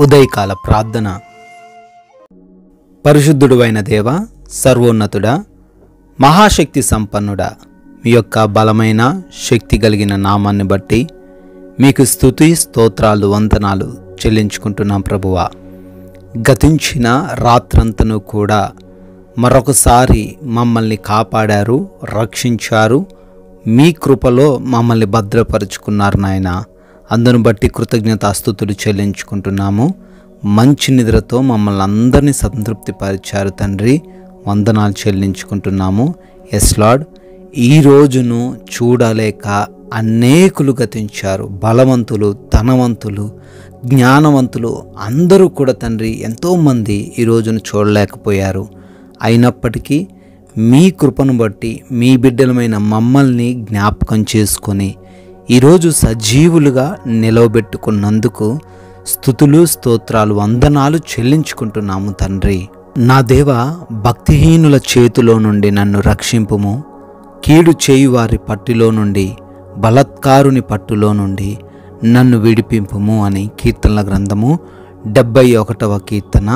ఉదయకాల ప్రార్థన. పరిశుద్ధుడువైన దేవ, సర్వోన్నతుడా, మహాశక్తి సంపన్నుడా, మీ యొక్క బలమైన శక్తి కలిగిన నామాన్ని బట్టి మీకు స్తుతి స్తోత్రాలు వందనాలు చెల్లించుకుంటున్నాం ప్రభువా. గతించిన రాత్రంతను కూడా మరొకసారి మమ్మల్ని కాపాడారు, రక్షించారు, మీ కృపలో మమ్మల్ని భద్రపరుచుకున్నారు నాయన. అందును బట్టి కృతజ్ఞతాస్తుతులు చెల్లించుకుంటున్నాము. మంచి నిద్రతో మమ్మల్ని అందరినీ సంతృప్తిపరిచారు తండ్రి, వందనాలు చెల్లించుకుంటున్నాము. ఎస్ లార్డ్, ఈ రోజును చూడలేక అనేకులు గతించారు. బలవంతులు, ధనవంతులు, జ్ఞానవంతులు అందరూ కూడా తండ్రి ఎంతోమంది ఈ రోజును చూడలేకపోయారు. అయినప్పటికీ మీ కృపను బట్టి మీ బిడ్డలమైన మమ్మల్ని జ్ఞాపకం చేసుకొని ఈరోజు సజీవులుగా నిలవబెట్టుకున్నందుకు స్తుతులు స్తోత్రాలు వందనాలు చెల్లించుకుంటున్నాము తండ్రి. నా దేవ, భక్తిహీనుల చేతిలో నుండి నన్ను రక్షింపుము, కీడు చేయువారి పట్టులో నుండి, బలత్కారుని పట్టులో నుండి నన్ను విడిపింపుము అని కీర్తనల గ్రంథము 71వ కీర్తన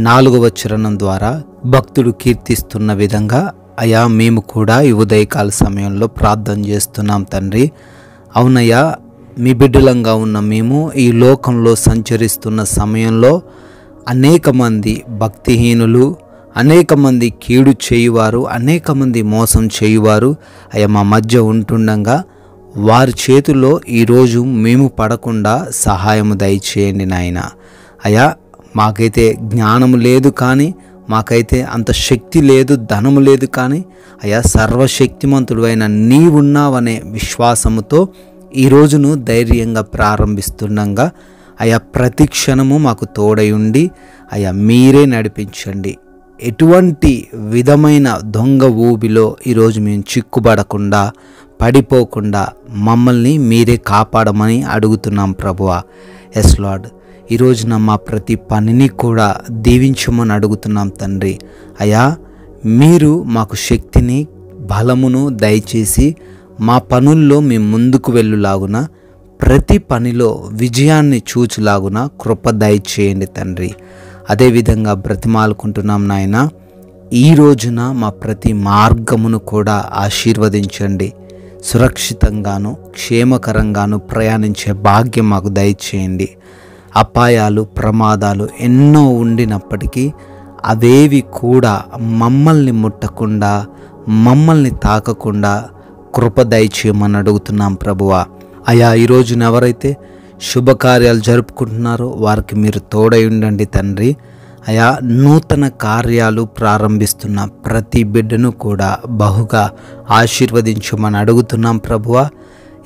4వ చరణం ద్వారా భక్తుడు కీర్తిస్తున్న విధంగా అయా మేము కూడా ఈ ఉదయకాల సమయంలో ప్రార్థన చేస్తున్నాం తండ్రి. అవునయ్యా, మీ బిడ్డలంగా ఉన్న మేము ఈ లోకంలో సంచరిస్తున్న సమయంలో అనేక మంది భక్తిహీనులు, అనేక మంది కీడు చేయువారు, అనేక మంది మోసం చేయువారు అయ్యా మా మధ్య ఉంటుండగా వారి చేతుల్లో ఈరోజు మేము పడకుండా సహాయము దయచేయండి నాయన. అయ్యా, మాకైతే జ్ఞానము లేదు, కానీ మాకైతే అంత శక్తి లేదు, ధనము లేదు, కానీ అయ్యా సర్వశక్తిమంతుడైన నీవున్నావనే విశ్వాసముతో ఈ రోజును ధైర్యంగా ప్రారంభిస్తుండగా అయ్యా ప్రతి క్షణము మాకు తోడై ఉండి అయ్యా మీరే నడిపించండి. ఎటువంటి విధమైన దొంగ ఊబిలో ఈరోజు మేము చిక్కుబడకుండా, పడిపోకుండా మమ్మల్ని మీరే కాపాడమని అడుగుతున్నాం ప్రభువా. ఎస్ లార్డ్, ఈరోజున మా ప్రతి పనిని కూడా దీవించమని అడుగుతున్నాం తండ్రి. అయ్యా, మీరు మాకు శక్తిని, బలమును దయచేసి మా పనుల్లో మేము ముందుకు వెళ్ళులాగున, ప్రతి పనిలో విజయాన్ని చూచులాగున కృప దయచేయండి తండ్రి. అదేవిధంగా బ్రతిమాలుకుంటున్నాం నాయన, ఈ రోజున మా ప్రతి మార్గమును కూడా ఆశీర్వదించండి. సురక్షితంగాను క్షేమకరంగాను ప్రయాణించే భాగ్యం మాకు దయచేయండి. అపాయాలు, ప్రమాదాలు ఎన్నో ఉండినప్పటికీ అవేవి కూడా మమ్మల్ని ముట్టకుండా, మమ్మల్ని తాకకుండా కృప దయచేయమని అడుగుతున్నాం ప్రభువా. అయా, ఈ రోజున ఎవరైతే శుభకార్యాలు జరుపుకుంటున్నారో వారికి మీరు తోడై ఉండండి తండ్రి. అయా, నూతన కార్యాలు ప్రారంభిస్తున్న ప్రతి బిడ్డను కూడా బహుగా ఆశీర్వదించమని అడుగుతున్నాం ప్రభువా.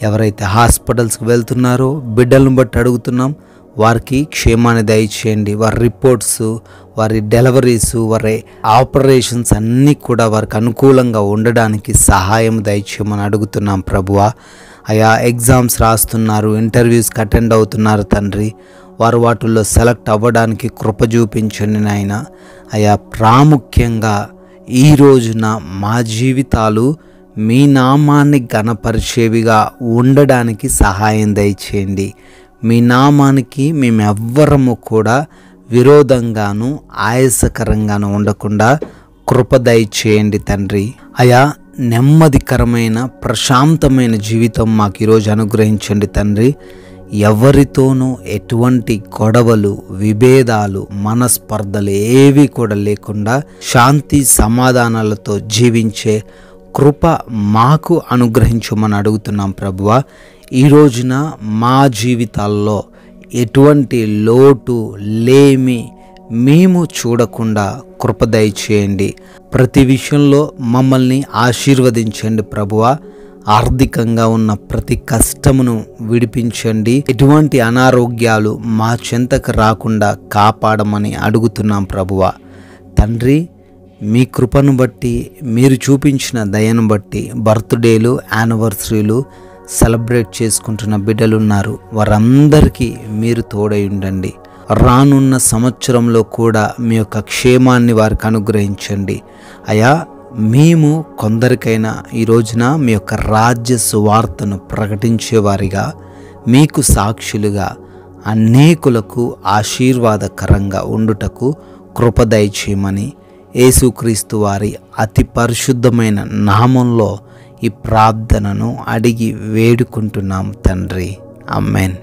ఎవరైతే హాస్పిటల్స్కి వెళ్తున్నారో బిడ్డలను బట్టి అడుగుతున్నాం, వారికి క్షేమాన్ని దయచేయండి. వారి రిపోర్ట్స్, వారి డెలివరీస్, వారి ఆపరేషన్స్ అన్నీ కూడా వారికి అనుకూలంగా ఉండడానికి సహాయం దయచేయమని అడుగుతున్నాం ప్రభువా. అయా, ఎగ్జామ్స్ రాస్తున్నారు, ఇంటర్వ్యూస్కి అటెండ్ అవుతున్నారు తండ్రి, వారు వాటిల్లో సెలెక్ట్ అవ్వడానికి కృప చూపించండి నాయన. అయా, ప్రాముఖ్యంగా ఈ రోజున మా జీవితాలు మీ నామాన్ని ఘనపరిచేవిగా ఉండడానికి సహాయం దయచేయండి. మీ నామానికి మేమెవ్వరము కూడా విరోధంగాను ఆయాసకరంగాను ఉండకుండా కృప దయచేయండి తండ్రి. అయా, నెమ్మదికరమైన ప్రశాంతమైన జీవితం మాకు ఈరోజు అనుగ్రహించండి తండ్రి. ఎవరితోనూ ఎటువంటి గొడవలు, విభేదాలు, మనస్పర్ధలు ఏవి కూడా లేకుండా శాంతి సమాధానాలతో జీవించే కృప మాకు అనుగ్రహించమని అడుగుతున్నాం ప్రభువా. ఈ రోజున మా జీవితాల్లో ఎటువంటి లోటు, లేమి మేము చూడకుండా కృప దయచేయండి. ప్రతి విషయంలో మమ్మల్ని ఆశీర్వదించండి ప్రభువా. ఆర్థికంగా ఉన్న ప్రతి కష్టమును విడిపించండి. ఎటువంటి అనారోగ్యాలు మా చెంతకు రాకుండా కాపాడమని అడుగుతున్నాం ప్రభువా. తండ్రి, మీ కృపను బట్టి, మీరు చూపించిన దయను బట్టి బర్త్డేలు, యానివర్సరీలు సెలబ్రేట్ చేసుకుంటున్న బిడ్డలున్నారు. వారందరికీ మీరు తోడై ఉండండి. రానున్న సంవత్సరంలో కూడా మీ యొక్క క్షేమాన్ని వారికి అనుగ్రహించండి. అయా, మేము కొందరికైనా ఈ రోజున మీ యొక్క రాజ్య సువార్తను ప్రకటించేవారిగా, మీకు సాక్షులుగా అనేకులకు ఆశీర్వాదకరంగా ఉండుటకు కృప దయచేయమని యేసుక్రీస్తు వారి అతి పరిశుద్ధమైన నామంలో ఈ ప్రార్థనను అడిగి వేడుకుంటున్నాం తండ్రి. ఆమేన్.